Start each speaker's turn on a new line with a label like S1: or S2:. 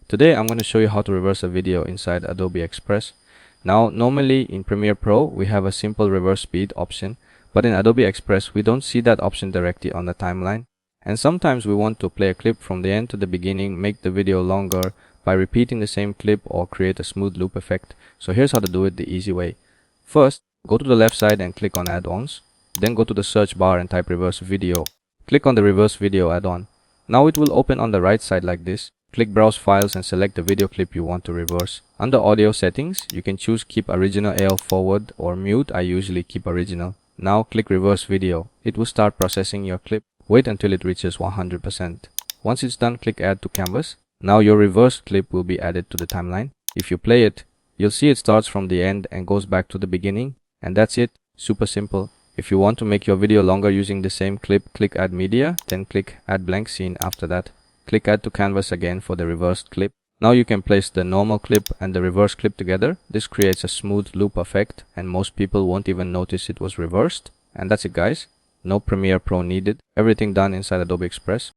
S1: Today I'm going to show you how to reverse a video inside Adobe Express. Now normally in Premiere Pro we have a simple reverse speed option, but in Adobe Express we don't see that option directly on the timeline. And sometimes we want to play a clip from the end to the beginning, make the video longer by repeating the same clip or create a smooth loop effect. So here's how to do it the easy way. First, go to the left side and click on add-ons. Then go to the search bar and type reverse video. Click on the reverse video add-on. Now it will open on the right side like this. Click browse files and select the video clip you want to reverse. Under audio settings, you can choose keep original AL forward or mute. I usually keep original. Now click reverse video. It will start processing your clip. Wait until it reaches 100%. Once it's done, click add to canvas. Now your reversed clip will be added to the timeline. If you play it, you'll see it starts from the end and goes back to the beginning. And that's it. Super simple. If you want to make your video longer using the same clip, click add media, then click add blank scene after that. Click add to canvas again for the reversed clip. Now you can place the normal clip and the reverse clip together. This creates a smooth loop effect and most people won't even notice it was reversed. And that's it guys. No Premiere Pro needed. Everything done inside Adobe Express.